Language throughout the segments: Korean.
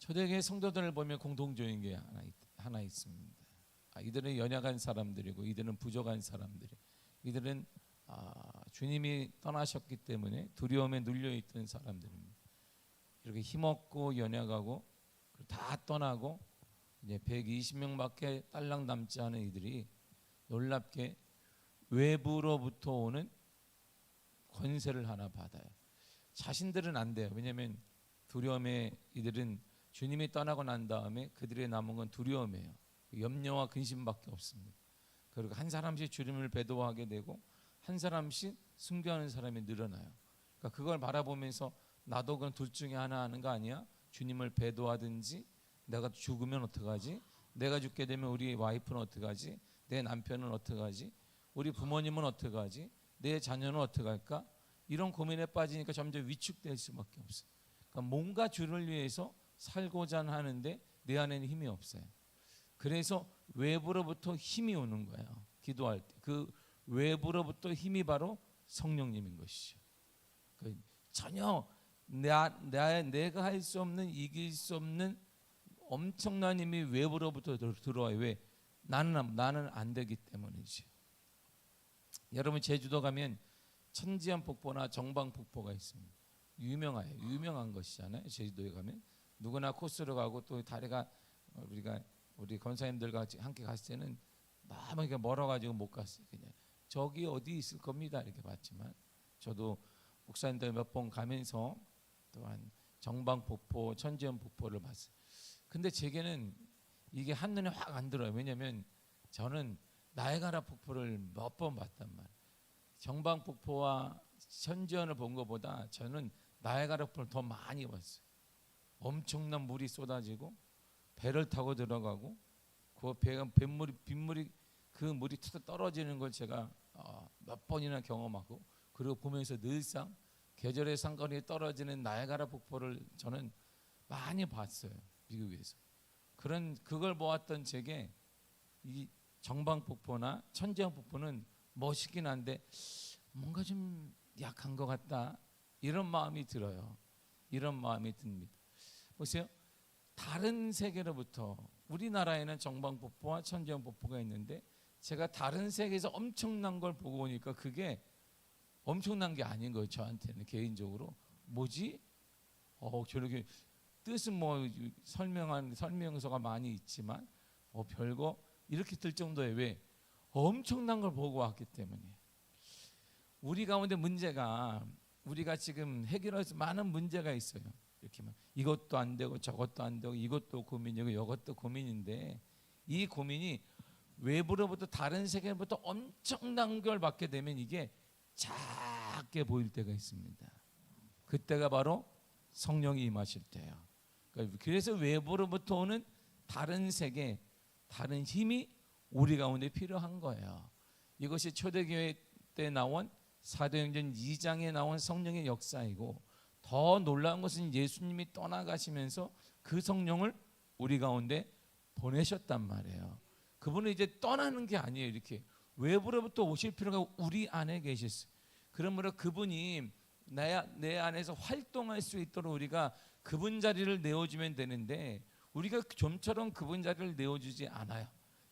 초대교회 성도들을 보면 공통적인 게 하나 있습니다. 이들은 연약한 사람들이고 이들은 부족한 사람들이, 이들은 주님이 떠나셨기 때문에 두려움에 눌려있던 사람들입니다. 이렇게 힘없고 연약하고 다 떠나고 이제 120명밖에 딸랑 남지 않은 이들이 놀랍게 외부로부터 오는 권세를 하나 받아요. 자신들은 안 돼요. 왜냐하면 두려움에, 이들은 주님이 떠나고 난 다음에 그들의 남은 건 두려움이에요. 염려와 근심밖에 없습니다. 그리고 한 사람씩 주님을 배도하게 되고 한 사람씩 순교하는 사람이 늘어나요. 그러니까 그걸 바라보면서 나도 그럼 둘 중에 하나 하는 거 아니야? 주님을 배도하든지, 내가 죽으면 어떡하지? 내가 죽게 되면 우리 와이프는 어떡하지? 내 남편은 어떡하지? 우리 부모님은 어떡하지? 내 자녀는 어떡할까? 이런 고민에 빠지니까 점점 위축될 수밖에 없어요. 그러니까 뭔가 주를 위해서 살고자 하는데 내 안에는 힘이 없어요. 그래서 외부로부터 힘이 오는 거예요. 기도할 때 그 외부로부터 힘이 바로 성령님인 것이죠. 전혀 내가 할 수 없는, 이길 수 없는 엄청난 힘이 외부로부터 들어와요. 왜? 나는 안 되기 때문이지. 여러분 제주도 가면 천지연 폭포나 정방 폭포가 있습니다. 유명한 것이잖아요. 제주도에 가면 누구나 코스로 가고, 또 다리가 우리 권사님들과 함께 갔을 때는 너무 이렇게 멀어가지고 못 갔어요. 그냥 저기 어디 있을 겁니다 이렇게 봤지만, 저도 목사님들 몇 번 가면서 또한 정방폭포, 천지연폭포를 봤어요. 근데 제게는 이게 한눈에 확 안 들어요. 왜냐하면 저는 나이아가라 폭포를 몇 번 봤단 말이에요. 정방폭포와 천지연을 본 것보다 저는 나이아가라 폭포를 더 많이 봤어요. 엄청난 물이 쏟아지고 배를 타고 들어가고 그 배가 빗물이 그 물이 떨어지는 걸 제가 몇 번이나 경험하고, 그리고 보면서 늘상 계절의 상관이 떨어지는 나이아가라 폭포를 저는 많이 봤어요. 미국에서. 그걸 보았던 제게 이 정방폭포나 천지연폭포는 멋있긴 한데 뭔가 좀 약한 것 같다, 이런 마음이 들어요. 이런 마음이 듭니다. 보세요. 다른 세계로부터, 우리나라에는 정방폭포와 천지연폭포가 있는데 제가 다른 세계에서 엄청난 걸 보고 오니까 그게 엄청난 게 아닌 거예요. 저한테는 개인적으로. 뭐지? 저렇게 뜻은 뭐 설명서가 많이 있지만 별거 이렇게 들 정도에, 왜? 엄청난 걸 보고 왔기 때문에. 우리 가운데 문제가, 우리가 지금 해결할 수 많은 문제가 있어요. 이렇게 이것도 안 되고 저것도 안 되고 이것도 고민이고 이것도 고민인데, 이 고민이 외부로부터, 다른 세계로부터 엄청난 걸 받게 되면 이게 작게 보일 때가 있습니다. 그때가 바로 성령이 임하실 때예요. 그래서 외부로부터 오는 다른 세계, 다른 힘이 우리 가운데 필요한 거예요. 이것이 초대교회 때 나온 사도행전 2장에 나온 성령의 역사이고, 더 놀라운 것은 예수님이 떠나가시면서 그 성령을 우리 가운데 보내셨단 말이에요. 그분은 이제 떠나는 게 아니에요. 이렇게 외부로부터 오실 필요가 우리 안에 계셨어요. 그러므로 그분이 내 안에서 활동할 수 있도록 우리가 그분 자리를 내어주면 되는데, 우리가 좀처럼 그분 자리를 내어주지 않아요.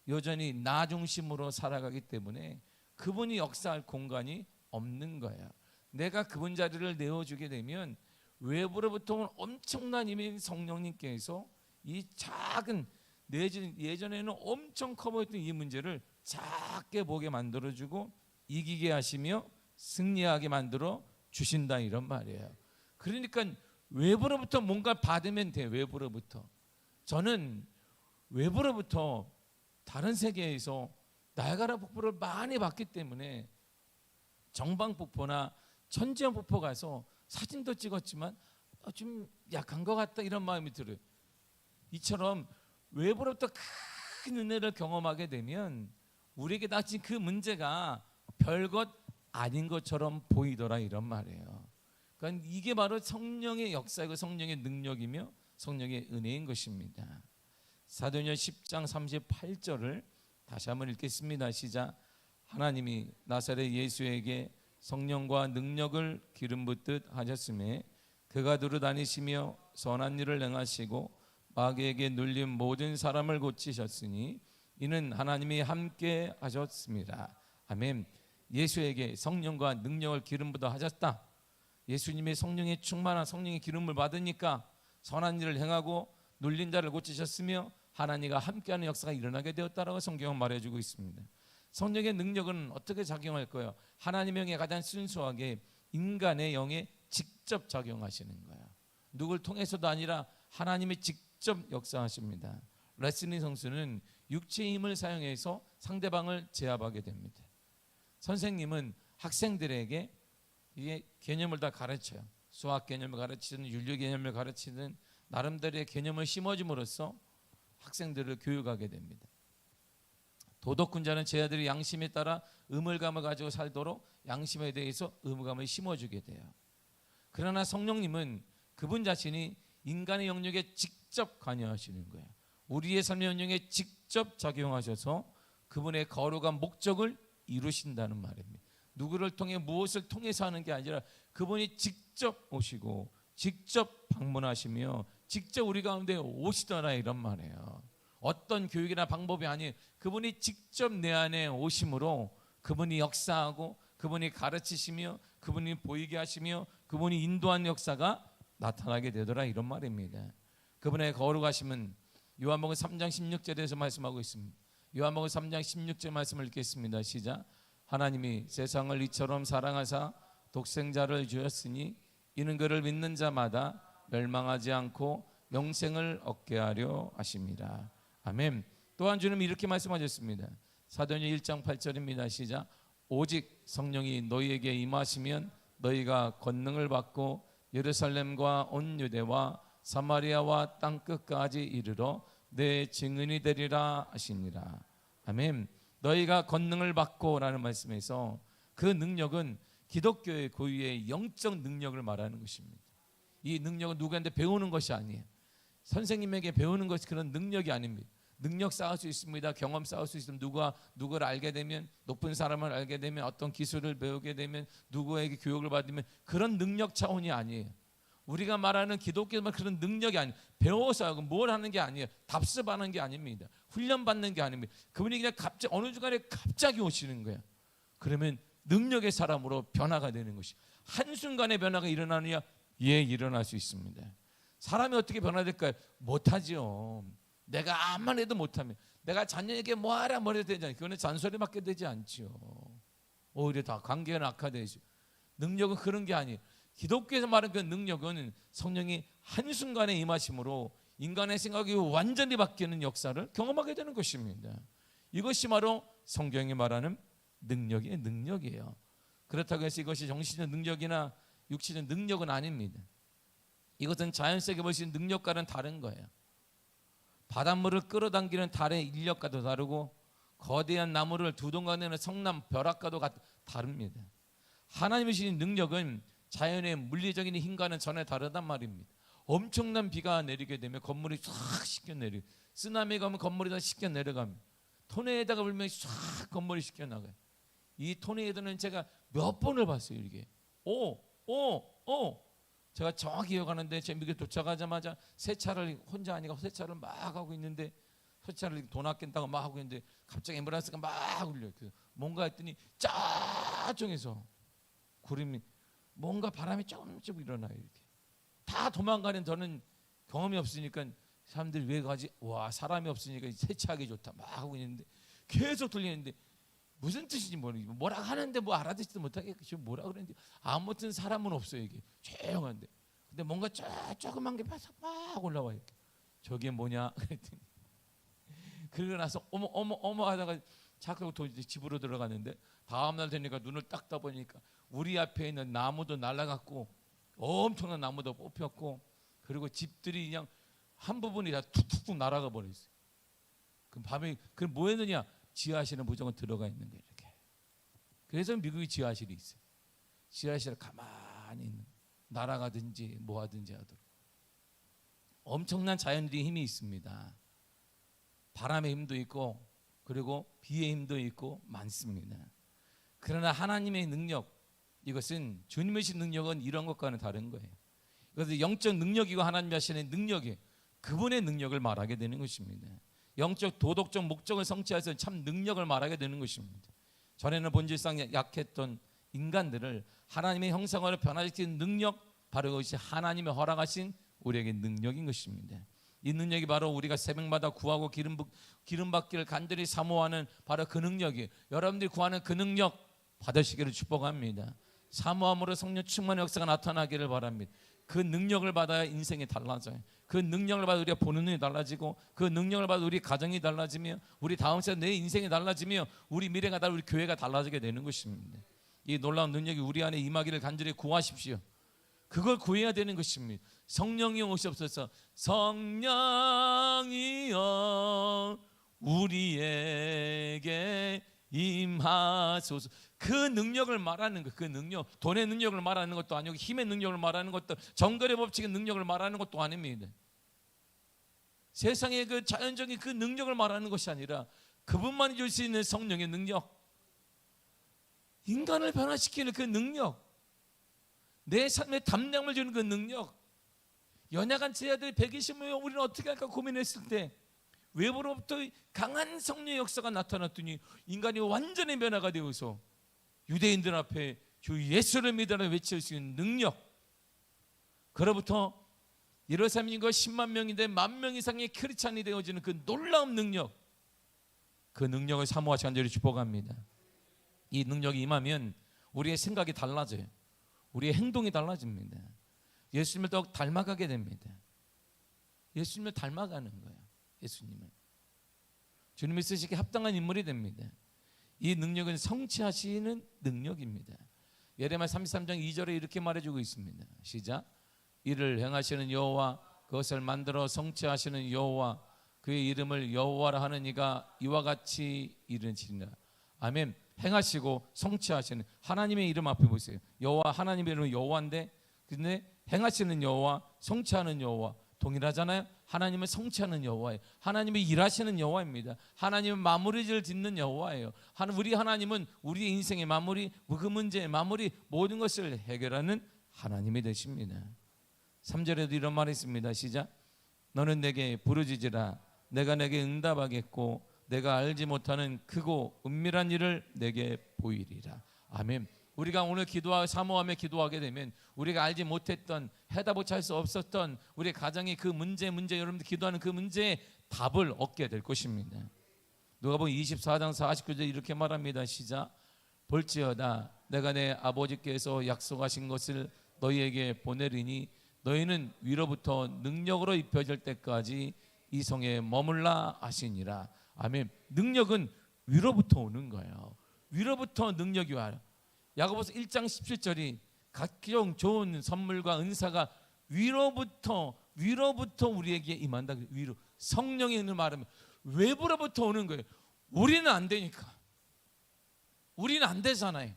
여전히 나 중심으로 살아가기 때문에 그분이 역사할 공간이 없는 거예요. 내가 그분 자리를 내어주게 되면 외부로부터 온 엄청난 힘인 성령님께서 이 작은, 예전에는 엄청 커 보였던 이 문제를 작게 보게 만들어주고 이기게 하시며 승리하게 만들어 주신다, 이런 말이에요. 그러니까 외부로부터 뭔가 받으면 돼요. 외부로부터. 저는 외부로부터 다른 세계에서 나이아가라 폭포를 많이 봤기 때문에 정방폭포나 천지연폭포 가서 사진도 찍었지만 좀 약한 것 같다, 이런 마음이 들어요. 이처럼 외부로부터 큰 은혜를 경험하게 되면 우리에게 닥친 그 문제가 별것 아닌 것처럼 보이더라, 이런 말이에요. 그러니까 이게 바로 성령의 역사이고 성령의 능력이며 성령의 은혜인 것입니다. 사도행전 10장 38절을 다시 한번 읽겠습니다. 시작. 하나님이 나사렛 예수에게 성령과 능력을 기름 붓듯 하셨음에 그가 두루 다니시며 선한 일을 행하시고 마귀에게 눌린 모든 사람을 고치셨으니 이는 하나님이 함께 하셨습니다. 아멘. 예수에게 성령과 능력을 기름 부어 하셨다. 예수님이 성령의 충만한 성령의 기름을 받으니까 선한 일을 행하고 눌린 자를 고치셨으며 하나님과 함께하는 역사가 일어나게 되었다라고 성경은 말해주고 있습니다. 성령의 능력은 어떻게 작용할 거예요? 하나님의 영에 가장 순수하게 인간의 영에 직접 작용하시는 거예요. 누굴 통해서도 아니라 하나님이 직접 역사하십니다. 레슬리 선수는 육체의 힘을 사용해서 상대방을 제압하게 됩니다. 선생님은 학생들에게 이 개념을 다 가르쳐요. 수학 개념을 가르치든 윤리 개념을 가르치든 나름대로의 개념을 심어줌으로써 학생들을 교육하게 됩니다. 도덕군자는 제 아들이 양심에 따라 의물감을 가지고 살도록 양심에 대해서 의무감을 심어주게 돼요. 그러나 성령님은 그분 자신이 인간의 영역에 직접 관여하시는 거예요. 우리의 삶의 영역에 직접 작용하셔서 그분의 거룩한 목적을 이루신다는 말입니다. 누구를 통해 무엇을 통해서 하는 게 아니라 그분이 직접 오시고 직접 방문하시며 직접 우리 가운데 오시더라 이런 말이에요. 어떤 교육이나 방법이 아니에요. 그분이 직접 내 안에 오심으로 그분이 역사하고 그분이 가르치시며 그분이 보이게 하시며 그분이 인도하는 역사가 나타나게 되더라 이런 말입니다. 그분의 거룩하심은 요한복음 3장 16절에서 말씀하고 있습니다. 요한복음 3장 16절 말씀을 읽겠습니다. 시작. 하나님이 세상을 이처럼 사랑하사 독생자를 주었으니 이는 그를 믿는 자마다 멸망하지 않고 영생을 얻게 하려 하심이라. 아멘. 또한 주님 이렇게 말씀하셨습니다. 사도행전 1장 8절입니다. 시작. 오직 성령이 너희에게 임하시면 너희가 권능을 받고 예루살렘과 온 유대와 사마리아와 땅끝까지 이르러 내 증인이 되리라 하시니라. 아멘. 너희가 권능을 받고 라는 말씀에서 그 능력은 기독교의 고유의 영적 능력을 말하는 것입니다. 이 능력은 누구한테 배우는 것이 아니에요. 선생님에게 배우는 것이 그런 능력이 아닙니다. 능력 쌓을 수 있습니다. 경험 쌓을 수 있으면 누구를 알게 되면 높은 사람을 알게 되면 어떤 기술을 배우게 되면 누구에게 교육을 받으면 그런 능력 차원이 아니에요. 우리가 말하는 기독교는 그런 능력이 아니에요. 배워서 하고 뭘 하는 게 아니에요. 답습하는 게 아닙니다. 훈련받는 게 아닙니다. 그분이 그냥 갑자기 어느 중간에 갑자기 오시는 거예요. 그러면 능력의 사람으로 변화가 되는 것이 한순간에 변화가 일어나느냐? 예, 일어날 수 있습니다. 사람이 어떻게 변화될까요? 못하죠. 내가 암만 해도 못하면 내가 자녀에게 뭐하라 뭐해도 되지 않아요. 그거는 잔소리밖에 되지 않죠. 오히려 다 관계가 악화되죠. 능력은 그런 게 아니에요. 기독교에서 말하는 그 능력은 성령이 한순간에 임하심으로 인간의 생각이 완전히 바뀌는 역사를 경험하게 되는 것입니다. 이것이 바로 성경이 말하는 능력의 능력이에요. 그렇다고 해서 이것이 정신적 능력이나 육신적 능력은 아닙니다. 이것은 자연스럽게 볼 수 있는 능력과는 다른 거예요. 바닷물을 끌어당기는 달의 인력과도 다르고 거대한 나무를 두 동강 내는 성남 벼락과도 다릅니다. 하나님이 주신 능력은 자연의 물리적인 힘과는 전혀 다르단 말입니다. 엄청난 비가 내리게 되면 건물이 싹 씻겨 내리고 쓰나미가 오면 건물이 다 씻겨 내려갑니다. 토네이도가 불면 싹 건물이 씻겨 나가요. 이 토네이도는 제가 몇 번을 봤어요. 이게 제가 정확히 기억하는데 제 미국에 도착하자마자 세차를 혼자 하니까 세차를 막 하고 있는데 세차를 돈 아낀다고 막 하고 있는데 갑자기 앰뷸런스가 막 울려요. 뭔가 했더니 짜증에서 구름이 뭔가 바람이 조금씩 일어나요. 이렇게 다 도망가는 저는 경험이 없으니까 사람들이 왜 가지? 와 사람이 없으니까 세차하기 좋다 막 하고 있는데 계속 들리는데 무슨 뜻인지 모르겠고 뭐라 하는데 뭐 알아듣지도 못하겠고 뭐라 그러는데 아무튼 사람은 없어요. 이게 조용한데 근데 뭔가 조그만 게 막 올라와요. 이렇게. 저게 뭐냐 그랬더니 그러고 나서 어머 하다가 자꾸 집으로 들어갔는데 다음날 되니까 눈을 딱 떠보니까 우리 앞에 있는 나무도 날아갔고 엄청난 나무도 뽑혔고 그리고 집들이 그냥 한 부분이 다 툭툭 날아가 버렸어요. 그럼 밤에 그럼 뭐 했느냐? 지하실은 무조건 들어가 있는 거예요. 이렇게. 그래서 미국에 지하실이 있어요. 지하실에 가만히 있는 날아가든지 뭐 하든지 하도록 엄청난 자연의 힘이 있습니다. 바람의 힘도 있고 그리고 비의 힘도 있고 많습니다. 그러나 하나님의 능력 이것은 주님의 능력은 이런 것과는 다른 거예요. 이것은 영적 능력이고 하나님 자신의 능력이에요. 그분의 능력을 말하게 되는 것입니다. 영적 도덕적 목적을 성취해서 참 능력을 말하게 되는 것입니다. 전에는 본질상 약했던 인간들을 하나님의 형상으로 변화시키는 능력, 바로 그것이 하나님의 허락하신 우리에게 능력인 것입니다. 이 능력이 바로 우리가 새벽마다 구하고 기름 받기를 간절히 사모하는 바로 그 능력이, 여러분들이 구하는 그 능력 받으시기를 축복합니다. 사모함으로 성령 충만의 역사가 나타나기를 바랍니다. 그 능력을 받아야 인생이 달라져요. 그 능력을 받아 우리가 보는 눈이 달라지고, 그 능력을 받아 우리 가정이 달라지며, 우리 다음 세대 내 인생이 달라지며, 우리 미래가 달라, 우리 교회가 달라지게 되는 것입니다. 이 놀라운 능력이 우리 안에 임하기를 간절히 구하십시오. 그걸 구해야 되는 것입니다. 성령이 오시옵소서. 성령이여 우리에게 임하소서. 그 능력을 말하는 것, 그 능력, 돈의 능력을 말하는 것도 아니고, 힘의 능력을 말하는 것도, 정글의 법칙의 능력을 말하는 것도 아닙니다. 세상의 그 자연적인 그 능력을 말하는 것이 아니라 그분만이 줄 수 있는 성령의 능력, 인간을 변화시키는 그 능력, 내 삶에 담량을 주는 그 능력. 연약한 제 아들이 120명이면 우리는 어떻게 할까 고민했을 때 외부로부터 강한 성령의 역사가 나타났더니 인간이 완전히 변화가 되어서 유대인들 앞에 주 예수를 믿으라 외칠 수 있는 능력. 그로부터 예루살렘인과 10만 명인데 10,000명 이상의 크리스찬이 되어지는 그 놀라운 능력, 그 능력을 사모하시 간절히 축복합니다. 이 능력이 임하면 우리의 생각이 달라져요. 우리의 행동이 달라집니다. 예수님을 더욱 닮아가게 됩니다. 예수님을 닮아가는 거예요. 예수님을 주님이 쓰시기에 합당한 인물이 됩니다. 이 능력은 성취하시는 능력입니다. 예레미야 33장 2절에 이렇게 말해주고 있습니다. 시작. 이를 행하시는 여호와, 그것을 만들어 성취하시는 여호와, 그의 이름을 여호와라 하는 이가 이와 같이 이르시리라. 아멘. 행하시고 성취하시는 하나님의 이름 앞에 보세요. 여호와, 하나님의 이름은 여호와인데, 근데 행하시는 여호와, 성취하는 여호와 동일하잖아요. 하나님은 성취하는 여호와예요. 하나님이 일하시는 여호와입니다. 하나님은 마무리를 짓는 여호와예요. 우리 하나님은 우리 인생의 마무리, 그 문제의 마무리, 모든 것을 해결하는 하나님이 되십니다. 3절에도 이런 말이 있습니다. 시작. 너는 내게 부르짖으라. 내가 내게 응답하겠고 내가 알지 못하는 크고 은밀한 일을 내게 보이리라. 아멘. 우리가 오늘 기도하고 사모하며 기도하게 되면 우리가 알지 못했던, 해답을 찾을 수 없었던 우리 가정의 그 문제, 여러분들 기도하는 그 문제에 답을 얻게 될 것입니다. 누가복음 24장 49절 이렇게 말합니다. 시작. 볼지어다 내가 내 아버지께서 약속하신 것을 너희에게 보내리니 너희는 위로부터 능력으로 입혀질 때까지 이 성에 머물라 하시니라. 아멘. 능력은 위로부터 오는 거예요. 위로부터 능력이 와요. 야고보서 1장 17절이 각종 좋은 선물과 은사가 위로부터 우리에게 임한다. 위로. 성령의 은을 말하면 외부로부터 오는 거예요. 우리는 안 되니까. 우리는 안 되잖아요.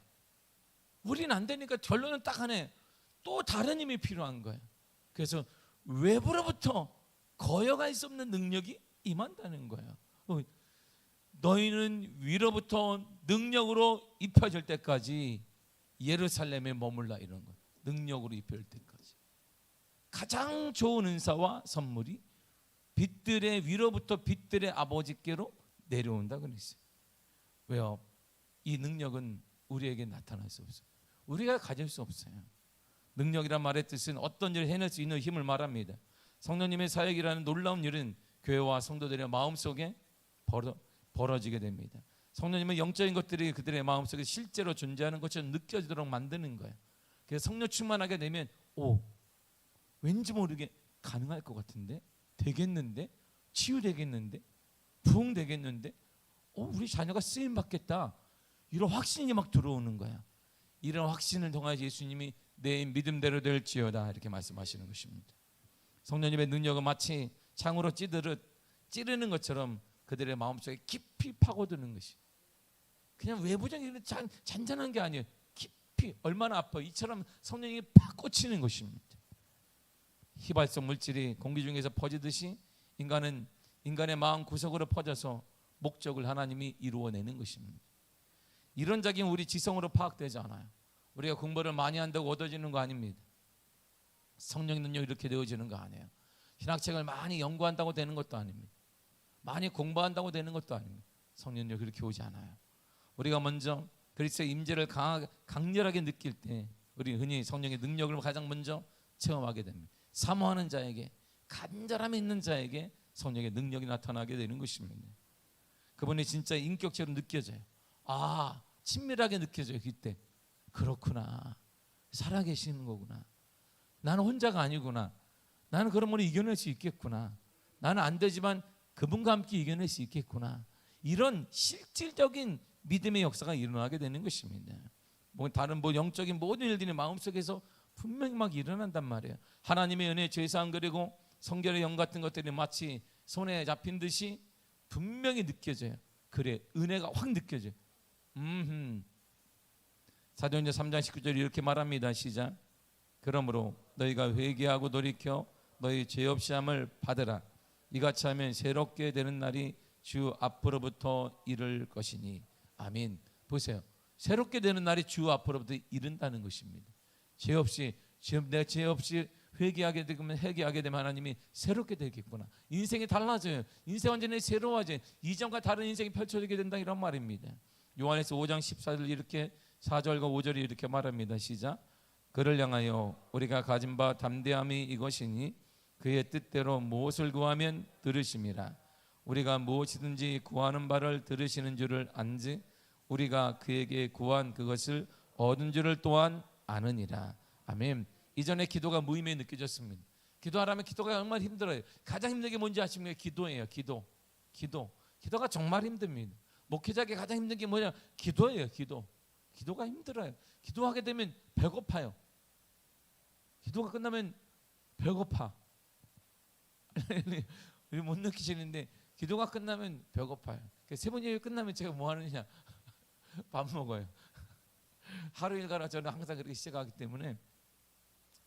우리는 안 되니까 결론은 딱 하네. 또 다른 힘이 필요한 거예요. 그래서 외부로부터 거여갈 수 없는 능력이 임한다는 거예요. 너희는 위로부터 능력으로 입혀질 때까지 예루살렘에 머물라, 이런 거예요. 능력으로 입혀질 때까지. 가장 좋은 은사와 선물이 빛들의 위로부터 빛들의 아버지께로 내려온다 그랬어요. 왜요? 이 능력은 우리에게 나타날 수 없어요. 우리가 가질 수 없어요. 능력이란 말의 뜻은 어떤 일을 해낼 수 있는 힘을 말합니다. 성령님의 사역이라는 놀라운 일은 교회와 성도들의 마음속에 벌어지게 됩니다. 성령님은 영적인 것들이 그들의 마음속에 실제로 존재하는 것처럼 느껴지도록 만드는 거예요. 그래서 성령 충만하게 되면 왠지 모르게 가능할 것 같은데, 되겠는데, 치유되겠는데, 부흥되겠는데, 우리 자녀가 쓰임 받겠다, 이런 확신이 막 들어오는 거야. 이런 확신을 통해 예수님이 내 믿음대로 될지어다 이렇게 말씀하시는 것입니다. 성령님의 능력은 마치 창으로 찌르는 것처럼 그들의 마음속에 깊이 파고드는 것이, 그냥 외부적인 잔잔한 게 아니에요. 깊이, 얼마나 아파, 이처럼 성령이 팍 꽂히는 것입니다. 휘발성 물질이 공기 중에서 퍼지듯이 인간의 마음 구석으로 퍼져서 목적을 하나님이 이루어내는 것입니다. 이론적인 우리 지성으로 파악되지 않아요. 우리가 공부를 많이 한다고 얻어지는 거 아닙니다. 성령 능력이 이렇게 되어지는 거 아니에요. 신학책을 많이 연구한다고 되는 것도 아닙니다. 많이 공부한다고 되는 것도 아닙니다. 성령님 그렇게 오지 않아요. 우리가 먼저 그리스도의 임재를 강렬하게 느낄 때 우리 흔히 성령의 능력을 가장 먼저 체험하게 됩니다. 사모하는 자에게, 간절함이 있는 자에게 성령의 능력이 나타나게 되는 것입니다. 그분이 진짜 인격체로 느껴져요. 아, 친밀하게 느껴져요. 그때 그렇구나, 살아계시는 거구나, 나는 혼자가 아니구나, 나는 그런 분을 이겨낼 수 있겠구나, 나는 안 되지만 그분과 함께 이겨낼 수 있겠구나, 이런 실질적인 믿음의 역사가 일어나게 되는 것입니다. 다른 영적인 모든 일들이 마음속에서 분명히 막 일어난단 말이에요. 하나님의 은혜, 죄사함, 그리고 성결의 영 같은 것들이 마치 손에 잡힌 듯이 분명히 느껴져요. 그래, 은혜가 확 느껴져요. 사도행전 3장 19절이 이렇게 말합니다. 시작. 그러므로 너희가 회개하고 돌이켜 너희 죄 없이 함을 받으라. 이같이 하면 새롭게 되는 날이 주 앞으로부터 이를 것이니. 아멘. 보세요. 새롭게 되는 날이 주 앞으로부터 이른다는 것입니다. 죄 없이, 내가 죄 없이 회개하게 되면 하나님이 새롭게 되겠구나. 인생이 달라져요. 인생 완전히 새로워져요. 이전과 다른 인생이 펼쳐지게 된다, 이런 말입니다. 요한에서 5장 14절 이렇게 4절과 5절이 이렇게 말합니다. 시작. 그를 향하여 우리가 가진 바 담대함이 이것이니 그의 뜻대로 무엇을 구하면 들으심이라. 우리가 무엇이든지 구하는 바를 들으시는 줄을 안지 우리가 그에게 구한 그것을 얻은 줄을 또한 아느니라. 아멘. 이전에 기도가 무의미에 느껴졌습니다. 기도하라면 기도가 정말 힘들어요. 가장 힘든 게 뭔지 아십니까? 기도예요. 기도가 정말 힘듭니다. 목회자에게 가장 힘든 게 뭐냐? 기도예요. 기도가 힘들어요. 기도하게 되면 배고파요. 기도가 끝나면 배고파. 우리 못 느끼시는데 기도가 끝나면 배고파요. 세 번 예배 끝나면 제가 뭐 하느냐? 밥 먹어요. 하루 일과를 저는 항상 그렇게 시작하기 때문에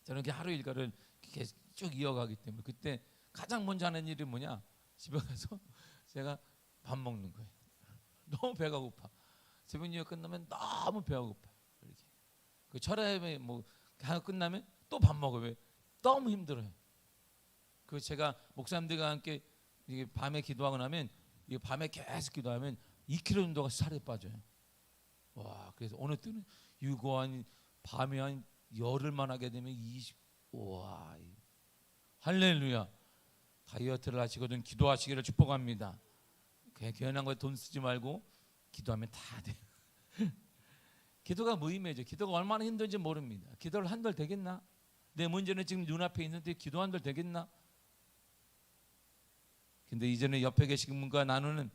저는 하루 일과를 계속 쭉 이어가기 때문에 그때 가장 먼저 하는 일이 뭐냐? 집에 가서 제가 밥 먹는 거예요. 너무 배가 고파. 새벽 예배 끝나면 너무 배가 고파요. 이렇게. 그 철야예배 끝나면 또 밥 먹어요. 왜? 너무 힘들어요. 그 제가 목사님들과 함께 이게 밤에 기도하고 나면 이 밤에 계속 기도하면 2kg 정도가 살이 빠져요. 와, 그래서 어느 때는 이거 밤에 한 열흘만 하게 되면 20. 와, 할렐루야. 다이어트를 하시거든 기도하시기를 축복합니다. 괜한 거에 돈 쓰지 말고 기도하면 다 돼요. 기도가 무의미해져. 기도가 얼마나 힘든지 모릅니다. 기도를 한들 되겠나? 내 문제는 지금 눈앞에 있는데 기도 한들 되겠나? 근데 이전에 옆에 계신 분과 나누는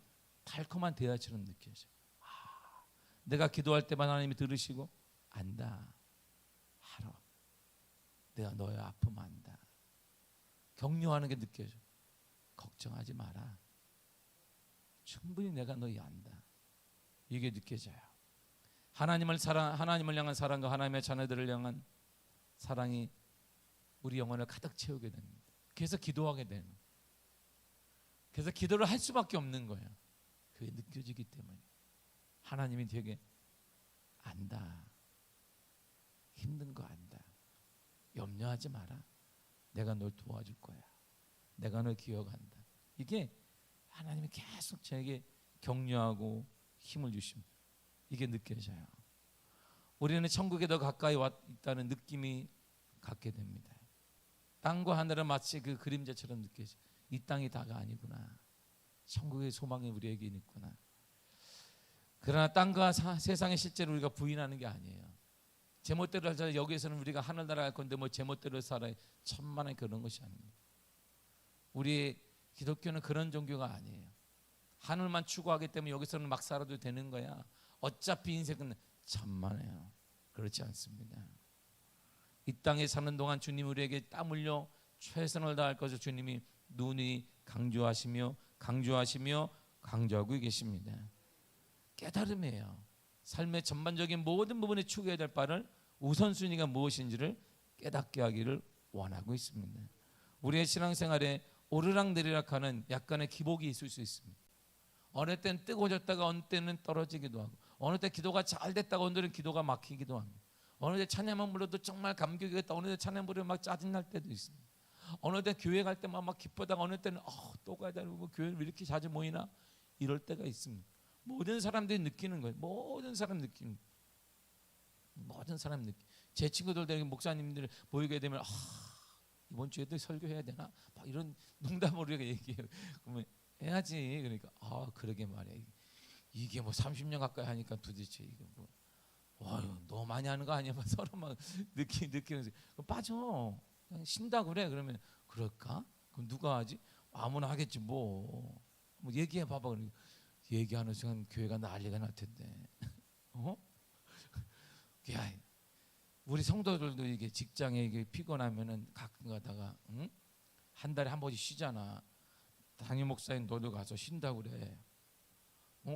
달콤한 대화처럼 느껴져. 내가 기도할 때만 하나님이 들으시고 안다. 알아. 내가 너의 아픔 안다. 격려하는 게 느껴져. 걱정하지 마라. 충분히 내가 너희 안다. 이게 느껴져요. 하나님을 향한 사랑과 하나님의 자녀들을 향한 사랑이 우리 영혼을 가득 채우게 됩니다. 그래서 기도하게 되는. 그래서 기도를 할 수밖에 없는 거예요. 그게 느껴지기 때문에. 하나님이 되게 안다. 힘든 거 안다. 염려하지 마라. 내가 널 도와줄 거야. 내가 널 기억한다. 이게 하나님이 계속 저에게 격려하고 힘을 주십니다. 이게 느껴져요. 우리는 천국에 더 가까이 있다는 느낌이 갖게 됩니다. 땅과 하늘은 마치 그 그림자처럼 느껴져요. 이 땅이 다가 아니구나. 천국의 소망이 우리에게 있구나. 그러나 땅과 세상에 실제로 우리가 부인하는 게 아니에요. 제멋대로 살자. 여기에서는 우리가 하늘나라 갈 건데 제멋대로 살아야 천만에 그런 것이 아닙니다. 우리 기독교는 그런 종교가 아니에요. 하늘만 추구하기 때문에 여기서는 막 살아도 되는 거야. 어차피 인생은 천만에요. 그렇지 않습니다. 이 땅에 사는 동안 주님 우리에게 땀 흘려 최선을 다할 것을 주님이 눈이 강조하시며 강조하고 계십니다. 깨달음이에요. 삶의 전반적인 모든 부분에 추구해야 될 바를 우선순위가 무엇인지를 깨닫게 하기를 원하고 있습니다. 우리의 신앙생활에 오르락내리락 하는 약간의 기복이 있을 수 있습니다. 어느 때는 뜨거워졌다가 어느 때는 떨어지기도 하고, 어느 때 기도가 잘 됐다가 어느 때는 기도가 막히기도 합니다. 어느 때 찬양만 불러도 정말 감격이겠다, 어느 때 찬양 부르면 막 짜증날 때도 있습니다. 어느 때 교회 갈 때만 막 기쁘다가 어느 때는 또 가야 되고 교회를 왜 이렇게 자주 모이나 이럴 때가 있습니다. 모든 사람들이 느끼는 거예요. 모든 사람 느끼는 거예요. 모든 사람 느끼. 제 친구들 목사님들 모이게 되면 이번 주에도 설교해야 되나? 막 이런 농담으로 얘기해요. 그러면 해야지. 그러니까 그러게 말이야. 이게 뭐 30년 가까이 하니까 도대체 이게 뭐 너무 많이 하는 거 아니야? 막 서로 막 느끼면서 빠져. 그냥 쉰다 그래. 그러면 그럴까? 그럼 누가 하지? 아무나 하겠지 뭐 얘기해 봐봐. 그러니까 얘기하는 순간 교회가 난리가 날 텐데. 야, 우리 성도들도 이게 직장에 이게 피곤하면은 가끔 가다가 한 달에 한 번씩 쉬잖아. 담임 목사님 너도 가서 쉰다고 그래.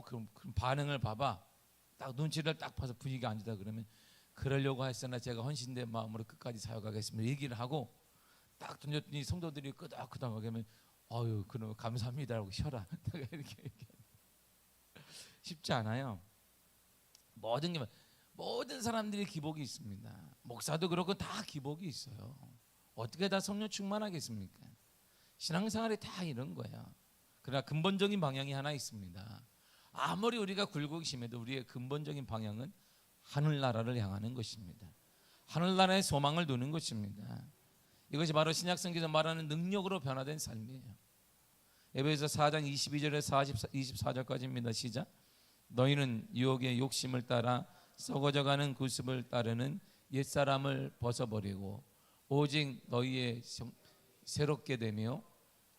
그럼 반응을 봐봐. 딱 눈치를 딱 봐서 분위기가 안 좋다 그러면 그러려고 했으나 제가 헌신된 마음으로 끝까지 사역하겠습니다. 얘기를 하고 딱 던졌더니 성도들이 끄덕끄덕하게 하면 그럼 감사합니다라고 쉬어라. 이렇게 얘기해. 쉽지 않아요. 모든 사람들이 기복이 있습니다. 목사도 그렇고 다 기복이 있어요. 어떻게 다 성령 충만하겠습니까? 신앙생활이 다 이런 거예요. 그러나 근본적인 방향이 하나 있습니다. 아무리 우리가 굴곡심에도 우리의 근본적인 방향은 하늘나라를 향하는 것입니다. 하늘나라의 소망을 두는 것입니다. 이것이 바로 신약성경에서 말하는 능력으로 변화된 삶이에요. 에베소서 4장 22절에서 24절까지입니다. 시작. 너희는 유혹의 욕심을 따라 썩어져가는 구습을 따르는 옛사람을 벗어버리고 오직 너희의 새롭게 되며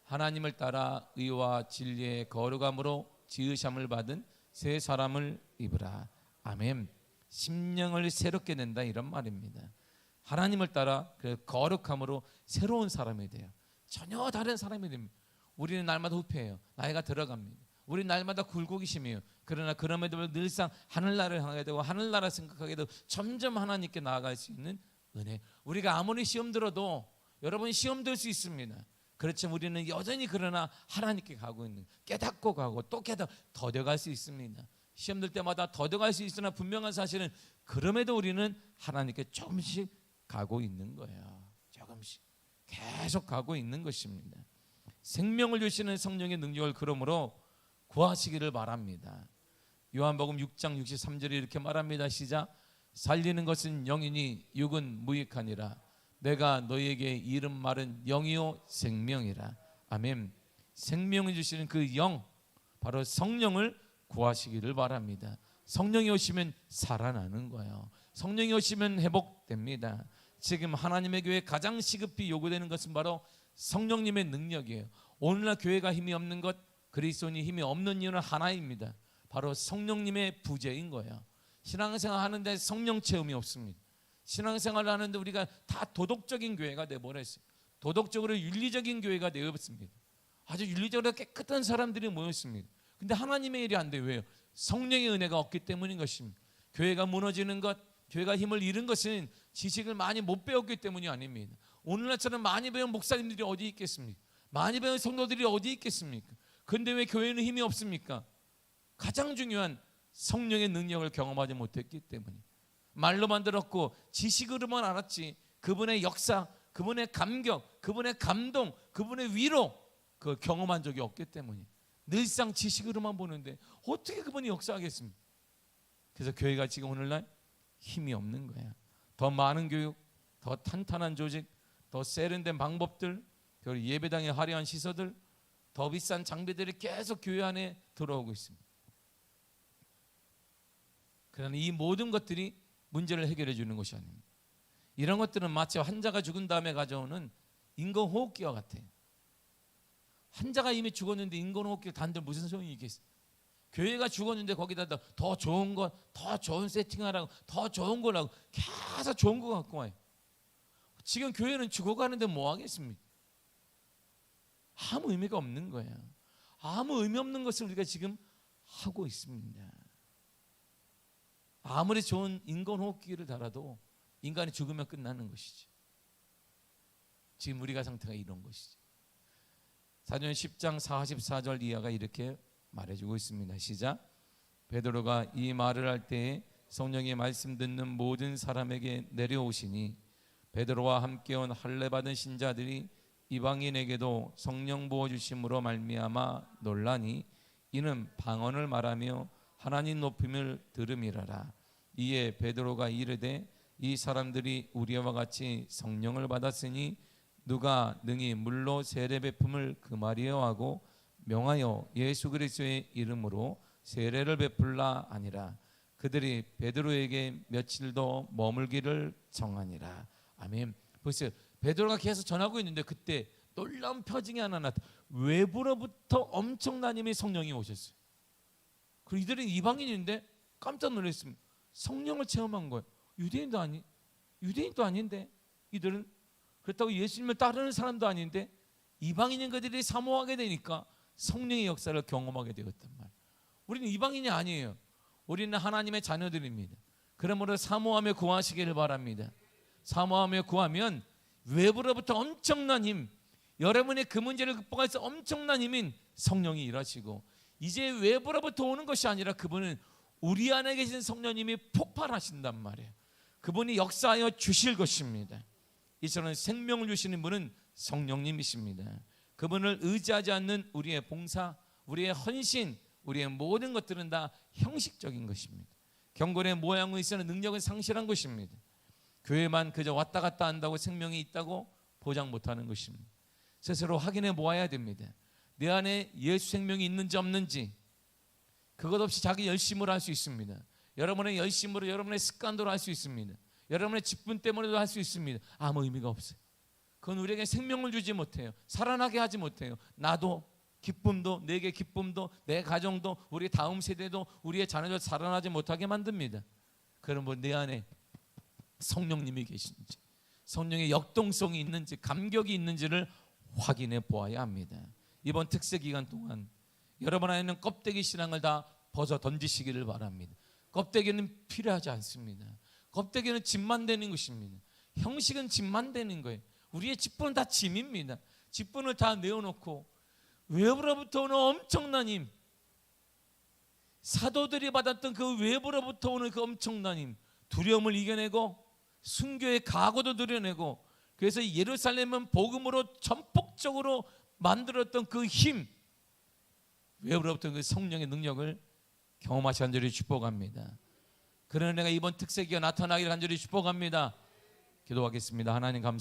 하나님을 따라 의와 진리의 거룩함으로 지으심을 받은 새 사람을 입으라. 아멘. 심령을 새롭게 낸다 이런 말입니다. 하나님을 따라 그 거룩함으로 새로운 사람이 돼요. 전혀 다른 사람이 됩니다. 우리는 날마다 후패해요. 나이가 들어갑니다. 우리 날마다 굴곡이심이에요. 그러나 그럼에도 불구하고 늘상 하늘나라를 향하게 되고 하늘나라 생각하게 되고 점점 하나님께 나아갈 수 있는 은혜. 우리가 아무리 시험 들어도 여러분 시험 들 수 있습니다. 그렇지만 우리는 여전히 그러나 하나님께 가고 있는 깨닫고 가고 또 더뎌갈 수 있습니다. 시험 들 때마다 더뎌갈 수 있으나 분명한 사실은 그럼에도 우리는 하나님께 조금씩 가고 있는 거예요. 조금씩 계속 가고 있는 것입니다. 생명을 주시는 성령의 능력을 그러므로 구하시기를 바랍니다. 요한복음 6장 63절에 이렇게 말합니다. 시작. 살리는 것은 영이니 육은 무익하니라. 내가 너희에게 이른 말은 영이요 생명이라. 아멘. 생명을 주시는 그 영, 바로 성령을 구하시기를 바랍니다. 성령이 오시면 살아나는 거예요. 성령이 오시면 회복됩니다. 지금 하나님의 교회에 가장 시급히 요구되는 것은 바로 성령님의 능력이에요. 오늘날 교회가 힘이 없는 것, 그리스도인이 힘이 없는 이유는 하나입니다. 바로 성령님의 부재인 거예요. 신앙생활 하는데 성령 체험이 없습니다. 신앙생활을 하는데 우리가 다 도덕적인 교회가 되어버렸어요. 도덕적으로 윤리적인 교회가 되었습니다. 아주 윤리적으로 깨끗한 사람들이 모였습니다. 근데 하나님의 일이 안 돼요. 왜요? 성령의 은혜가 없기 때문인 것입니다. 교회가 무너지는 것, 교회가 힘을 잃은 것은 지식을 많이 못 배웠기 때문이 아닙니다. 오늘날처럼 많이 배운 목사님들이 어디 있겠습니까? 많이 배운 성도들이 어디 있겠습니까? 그런데 왜 교회는 힘이 없습니까? 가장 중요한 성령의 능력을 경험하지 못했기 때문에. 말로만 들었고 지식으로만 알았지 그분의 역사, 그분의 감격, 그분의 감동, 그분의 위로 그 경험한 적이 없기 때문에 늘상 지식으로만 보는데 어떻게 그분이 역사하겠습니까? 그래서 교회가 지금 오늘날 힘이 없는 거야. 더 많은 교육, 더 탄탄한 조직, 더 세련된 방법들, 그리고 예배당의 화려한 시설들, 더 비싼 장비들이 계속 교회 안에 들어오고 있습니다. 그러나 이 모든 것들이 문제를 해결해 주는 것이 아닙니다. 이런 것들은 마치 환자가 죽은 다음에 가져오는 인공호흡기와 같아요. 환자가 이미 죽었는데 인공호흡기를 단들 무슨 소용이 있겠어요? 교회가 죽었는데 거기다 더 좋은 거, 더 좋은 세팅하라고, 더 좋은 거라고 계속 좋은 거 갖고 와요. 지금 교회는 죽어가는데 뭐 하겠습니까? 아무 의미가 없는 거예요. 아무 의미 없는 것을 우리가 지금 하고 있습니다. 아무리 좋은 인공호흡기를 달아도 인간이 죽으면 끝나는 것이지. 지금 우리가 상태가 이런 것이지. 사도행전 10장 44절 이하가 이렇게 말해주고 있습니다. 시작. 베드로가 이 말을 할 때에 성령의 말씀 듣는 모든 사람에게 내려오시니 베드로와 함께 온 할례 받은 신자들이 이방인에게도 성령 부어 주심으로 말미암아 놀라니 이는 방언을 말하며 하나님 높임을 들음이라라. 이에 베드로가 이르되 이 사람들이 우리와 같이 성령을 받았으니 누가 능히 물로 세례 베품을 금하리요 하고 명하여 예수 그리스도의 이름으로 세례를 베풀라 하니라. 그들이 베드로에게 며칠 더 머물기를 정하니라. 아멘. 보세요. 베드로가 계속 전하고 있는데 그때 놀라운 표징이 하나 나타. 외부로부터 엄청난 힘의 성령이 오셨어요. 그리고 이들은 이방인인데 깜짝 놀랐습니다. 성령을 체험한 거예요. 유대인도 아닌데 이들은 그렇다고 예수님을 따르는 사람도 아닌데 이방인인 그들이 사모하게 되니까 성령의 역사를 경험하게 되었단 말이에요. 우리는 이방인이 아니에요. 우리는 하나님의 자녀들입니다. 그러므로 사모하며 구하시기를 바랍니다. 사모하며 구하면 외부로부터 엄청난 힘, 여러분의 그 문제를 극복할 수 엄청난 힘인 성령이 일하시고, 이제 외부로부터 오는 것이 아니라 그분은 우리 안에 계신 성령님이 폭발하신단 말이에요. 그분이 역사하여 주실 것입니다. 이처럼 생명을 주시는 분은 성령님이십니다. 그분을 의지하지 않는 우리의 봉사, 우리의 헌신, 우리의 모든 것들은 다 형식적인 것입니다. 경건의 모양은 있으나 능력은 상실한 것입니다. 교회만 그저 왔다 갔다 한다고 생명이 있다고 보장 못하는 것입니다. 스스로 확인해 보아야 됩니다. 내 안에 예수 생명이 있는지 없는지. 그것 없이 자기 열심으로 할 수 있습니다. 여러분의 열심으로, 여러분의 습관대로 할 수 있습니다. 여러분의 직분 때문에도 할 수 있습니다. 아무 의미가 없어요. 그건 우리에게 생명을 주지 못해요. 살아나게 하지 못해요. 나도, 기쁨도, 내게 기쁨도, 내 가정도, 우리 다음 세대도, 우리의 자녀도 살아나지 못하게 만듭니다. 그러면 내 안에 성령님이 계신지, 성령의 역동성이 있는지, 감격이 있는지를 확인해 보아야 합니다. 이번 특세 기간 동안 여러분 안에 있는 껍데기 신앙을 다 벗어 던지시기를 바랍니다. 껍데기는 필요하지 않습니다. 껍데기는 짐만 되는 것입니다. 형식은 짐만 되는 거예요. 우리의 직분은 다 짐입니다. 직분을 다 내어놓고 외부로부터 오는 엄청난 힘, 사도들이 받았던 그 외부로부터 오는 그 엄청난 힘, 두려움을 이겨내고 순교의 각오도 드러내고, 그래서 예루살렘은 복음으로 전폭적으로 만들었던 그 힘, 외부로부터 그 성령의 능력을 경험하시 간절히 축복합니다. 그런 은혜가 이번 특세기가 나타나기를 간절히 축복합니다. 기도하겠습니다. 하나님 감사.